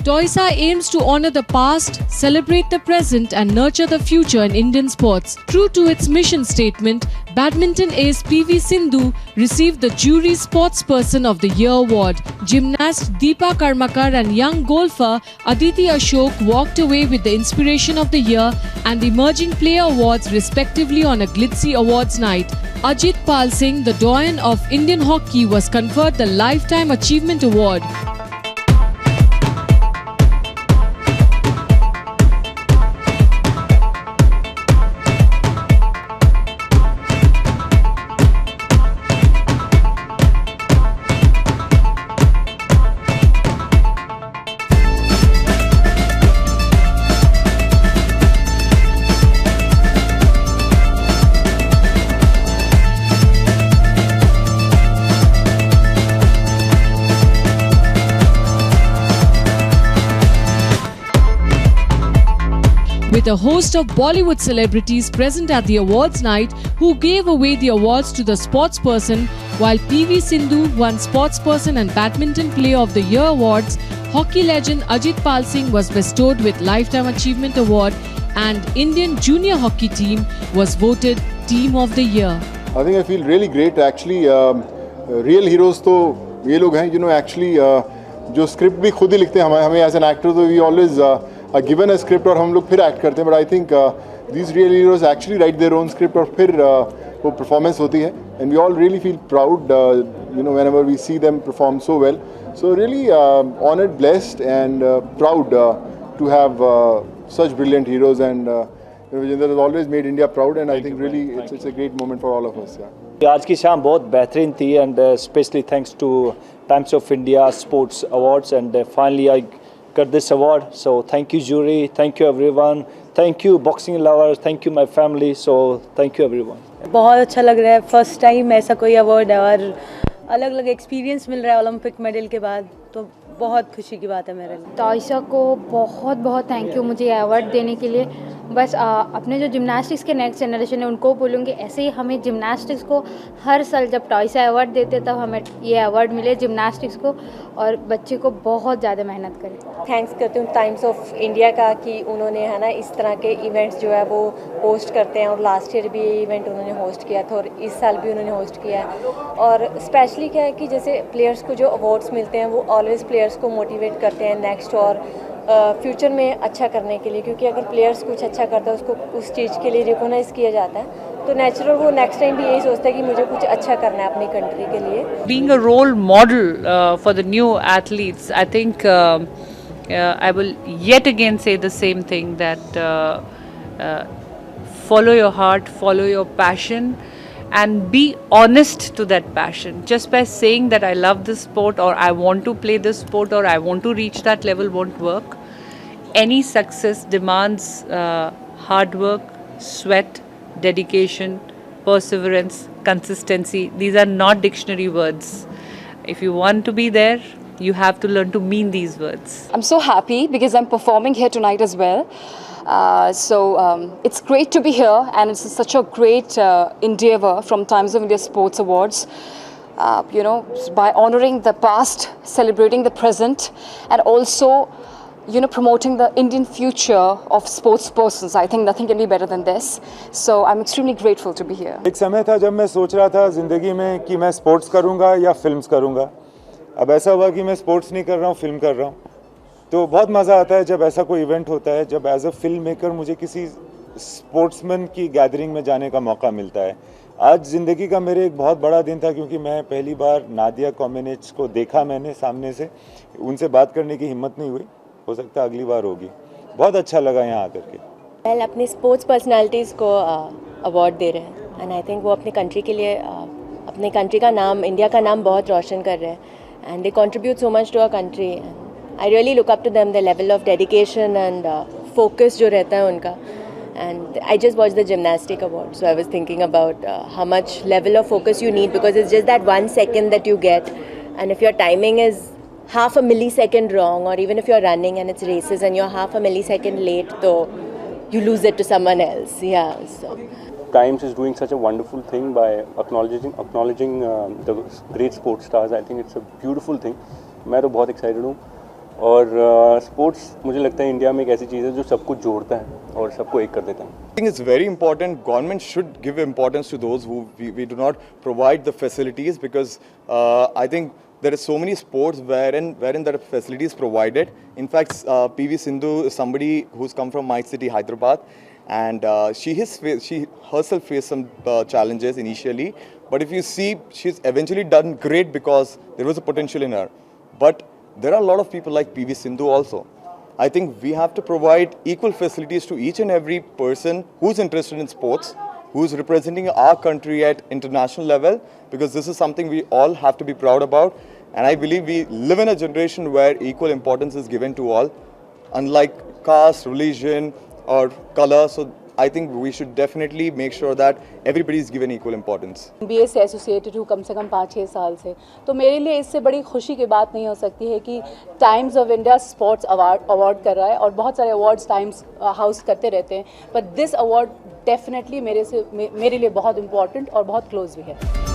TOYSA aims to honor the past, celebrate the present and nurture the future in Indian sports. True to its mission statement, badminton ace PV Sindhu received the Jury Sportsperson of the Year award. Gymnast Deepa Karmakar and young golfer Aditi Ashok walked away with the Inspiration of the Year and Emerging Player awards respectively on a glitzy awards night. Ajit Pal Singh, the doyen of Indian hockey, was conferred the Lifetime Achievement Award. With a host of Bollywood celebrities present at the awards night who gave away the awards to the sportsperson, while PV Sindhu won Sportsperson and Badminton Player of the Year awards, hockey legend Ajit Pal Singh was bestowed with Lifetime Achievement Award and Indian junior hockey team was voted Team of the Year. I think I feel really great actually. Real heroes तो ये लोग हैं जिन्होंने actually जो script भी खुद ही लिखते हैं हमें as an actor तो we always are given a script और हम लोग फिर act करते हैं, but I think these real heroes actually write their own script और फिर वो performance होती है and we all really feel proud whenever we see them perform so well. So really honored, blessed and proud to have such brilliant heroes and Vijender has always made India proud and I think really it's a great moment for all of us. Yeah. आज की शाम बहुत बेहतरीन थी and especially thanks to Times of India Sports Awards and finally I got this award. So thank you jury, thank you everyone, thank you boxing lovers, thank you my family. So thank you everyone. बहुत अच्छा लग रहा है, first time ऐसा कोई award है और अलग अलग एक्सपीरियंस मिल रहा है ओलंपिक मेडल के बाद, तो बहुत खुशी की बात है मेरे लिए। टॉयसा को बहुत बहुत थैंक यू मुझे ये अवार्ड देने के लिए। बस अपने जो जिम्नास्टिक्स के नेक्स्ट जनरेशन है उनको बोलूँगी ऐसे ही हमें जिम्नास्टिक्स को हर साल जब टॉयसा अवार्ड देते तब हमें ये अवार्ड मिले जिम्नास्टिक्स को और बच्चे को बहुत ज़्यादा मेहनत करें। थैंक्स करती हूँ टाइम्स ऑफ इंडिया का कि उन्होंने है ना इस तरह के इवेंट्स जो है वो होस्ट करते हैं और लास्ट ईयर भी ये इवेंट उन्होंने होस्ट किया था और इस साल भी उन्होंने होस्ट किया है। और स्पेशली क्या है कि जैसे प्लेयर्स को जो अवार्ड्स मिलते हैं वो ऑलवेज प्लेयर्स को मोटिवेट करते हैं नेक्स्ट और फ्यूचर में अच्छा करने के लिए, क्योंकि अगर प्लेयर्स कुछ अच्छा करता है उसको उस चीज़ के लिए रिकॉग्नाइज किया जाता है तो नेचुरल वो नेक्स्ट टाइम भी यही सोचता है कि मुझे कुछ अच्छा करना है अपनी कंट्री के लिए। Being a role model for the new athletes, I think I will yet again say the same thing that follow your heart, follow your passion and be honest to that passion. Just by saying that I love this sport or I want to play this sport or I want to reach that level won't work. Any success demands hard work, sweat, dedication, perseverance, consistency. These are not dictionary words. If you want to be there, you have to learn to mean these words. I'm so happy because I'm performing here tonight as well. So it's great to be here and it's such a great endeavor from Times of India Sports Awards. By honoring the past, celebrating the present and also promoting the Indian future of sports persons. I think nothing can be better than this. So I'm extremely grateful to be here. एक समय था जब मैं सोच रहा था ज़िंदगी में कि मैं स्पोर्ट्स करूँगा या फिल्म्स करूँगा। अब ऐसा हुआ कि मैं स्पोर्ट्स नहीं कर रहा हूँ, फिल्म कर रहा हूँ। तो बहुत मज़ा आता है जब ऐसा कोई इवेंट होता है, जब एज अ फिल्म मेकर मुझे किसी स्पोर्ट्समैन की गैदरिंग में जाने का मौका मिलता है। आज ज़िंदगी का मेरे एक बहुत बड़ा दिन था क्योंकि मैं पहली बार नादिया कॉमेनेच को देखा मैंने सामने से, उनसे बात करने की हिम्मत नहीं हुई, हो सकता है अगली बार होगी। बहुत अच्छा लगा यहाँ आकर के। अपनी स्पोर्ट्स पर्सनालिटीज़ को अवार्ड दे रहे हैं एंड आई थिंक वो अपनी कंट्री के लिए अपने कंट्री का नाम, इंडिया का नाम बहुत रोशन कर रहे हैं and they contribute so much to our country. I really look up to them, the level of dedication and focus जो रहता है उनका। And I just watched the gymnastic award, so I was thinking about how much level of focus you need because it's just that 1 second that you get, and if your timing is half a millisecond wrong, or even if you're running and it's races and you're half a millisecond late, so you lose it to someone else. Yeah. So. Times is doing such a wonderful thing by acknowledging the great sports stars. I think it's a beautiful thing. मैं तो बहुत excited हूँ और sports मुझे लगता है India में एक ऐसी चीज़ है जो सबको जोड़ता है और सबको एक कर देता है. I think it's very important. Government should give importance to those who we do not provide the facilities, because I think there are so many sports wherein that facility is provided. In fact, PV Sindhu is somebody who's come from my city, Hyderabad, and she herself faced some challenges initially. But if you see, she's eventually done great because there was a potential in her. But there are a lot of people like PV Sindhu also. I think we have to provide equal facilities to each and every person who's interested in sports, who's representing our country at international level, because this is something we all have to be proud about. And I believe we live in a generation where equal importance is given to all, unlike caste, religion or color. So I think we should definitely make sure that everybody is given equal importance. NBA से associated हूँ कम से कम 5-6 साल से, तो मेरे लिए इससे बड़ी खुशी की बात नहीं हो सकती है कि times of India sports award कर रहा है, और बहुत सारे अवार्ड्स टाइम्स हाउस करते रहते हैं, बट दिस अवार्ड डेफिनेटली मेरे लिए बहुत इंपॉर्टेंट और बहुत क्लोज भी है.